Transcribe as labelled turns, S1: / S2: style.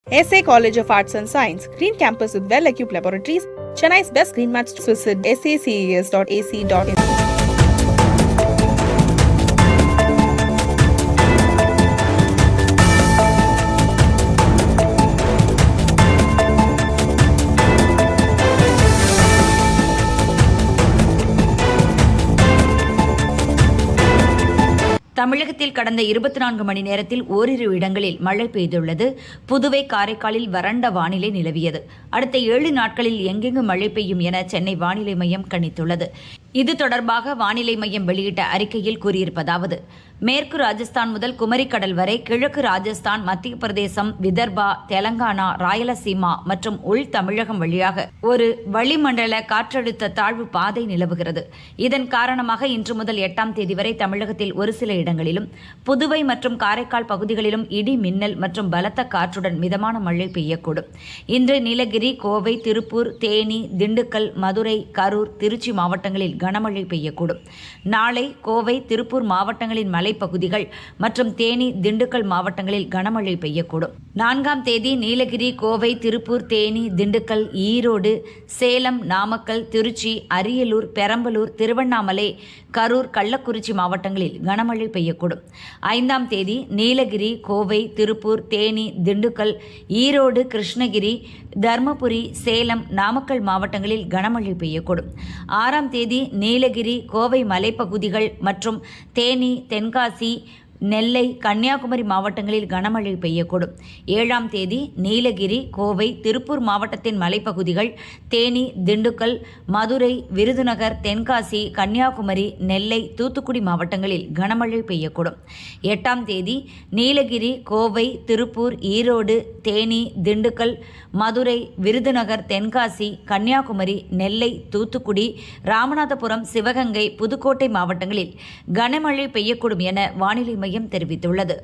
S1: SA College of Arts and Science, Green Campus with well-equipped laboratories, Chennai's best green match. Visit saces.ac.in.
S2: தமிழகத்தில் கடந்த 24 மணி நேரத்தில் ஓரிரு இடங்களில் மழை பெய்துள்ளது. புதுவை, காரைக்காலில் வறண்ட வானிலை நிலவியது. அடுத்த 7 நாட்களில் எங்கெங்கு மழை பெய்யும் என சென்னை வானிலை மையம் கணித்துள்ளது. இது தொடர்பாக வானிலை மையம் வெளியிட்ட அறிக்கையில் கூறியிருப்பதாவது: மேற்கு ராஜஸ்தான் முதல் குமரிக்கடல் வரை, கிழக்கு ராஜஸ்தான், மத்திய பிரதேசம், விதர்பா, தெலங்கானா, ராயலசீமா மற்றும் உள் தமிழகம் வழியாக ஒரு வளிமண்டல காற்றழுத்த தாழ்வு பாதை நிலவுகிறது. இதன் காரணமாக இன்று முதல் 8ஆம் தேதி வரை தமிழகத்தில் ஒரு சில இடங்களிலும், புதுவை மற்றும் காரைக்கால் பகுதிகளிலும் இடி, மின்னல் மற்றும் பலத்த காற்றுடன் மிதமான மழை பெய்யக்கூடும். இன்று நீலகிரி, கோவை, திருப்பூர், தேனி, திண்டுக்கல், மதுரை, கரூர், திருச்சி மாவட்டங்களில் கனமழை பெய்யக்கூடும். நாளை கோவை, திருப்பூர் மாவட்டங்களின் மலைப்பகுதிகள் மற்றும் தேனி, திண்டுக்கல் மாவட்டங்களில் கனமழை பெய்யக்கூடும். 4ஆம் தேதி நீலகிரி, கோவை, திருப்பூர், தேனி, திண்டுக்கல், ஈரோடு, சேலம், நாமக்கல், திருச்சி, அரியலூர், பெரம்பலூர், திருவண்ணாமலை, கரூர், கள்ளக்குறிச்சி மாவட்டங்களில் கனமழை பெய்யக்கூடும். 5ஆம் தேதி நீலகிரி, கோவை, திருப்பூர், தேனி, திண்டுக்கல், ஈரோடு, கிருஷ்ணகிரி, தர்மபுரி, சேலம், நாமக்கல் மாவட்டங்களில் கனமழை பெய்யக்கூடும். 6ஆம் தேதி நீலகிரி, கோவை மலைப்பகுதிகள் மற்றும் தேனி, தென்காசி, நெல்லை, கன்னியாகுமரி மாவட்டங்களில் கனமழை பெய்யக்கூடும். 7ஆம் தேதி நீலகிரி, கோவை, திருப்பூர் மாவட்டத்தின் மலைப்பகுதிகள், தேனி, திண்டுக்கல், மதுரை, விருதுநகர், தென்காசி, கன்னியாகுமரி, நெல்லை, தூத்துக்குடி மாவட்டங்களில் கனமழை பெய்யக்கூடும். 8ஆம் தேதி நீலகிரி, கோவை, திருப்பூர், ஈரோடு, தேனி, திண்டுக்கல், மதுரை, விருதுநகர், தென்காசி, கன்னியாகுமரி, நெல்லை, தூத்துக்குடி, ராமநாதபுரம், சிவகங்கை, புதுக்கோட்டை மாவட்டங்களில் கனமழை பெய்யக்கூடும் என வானிலை மையம் தெரிவித்துள்ளது.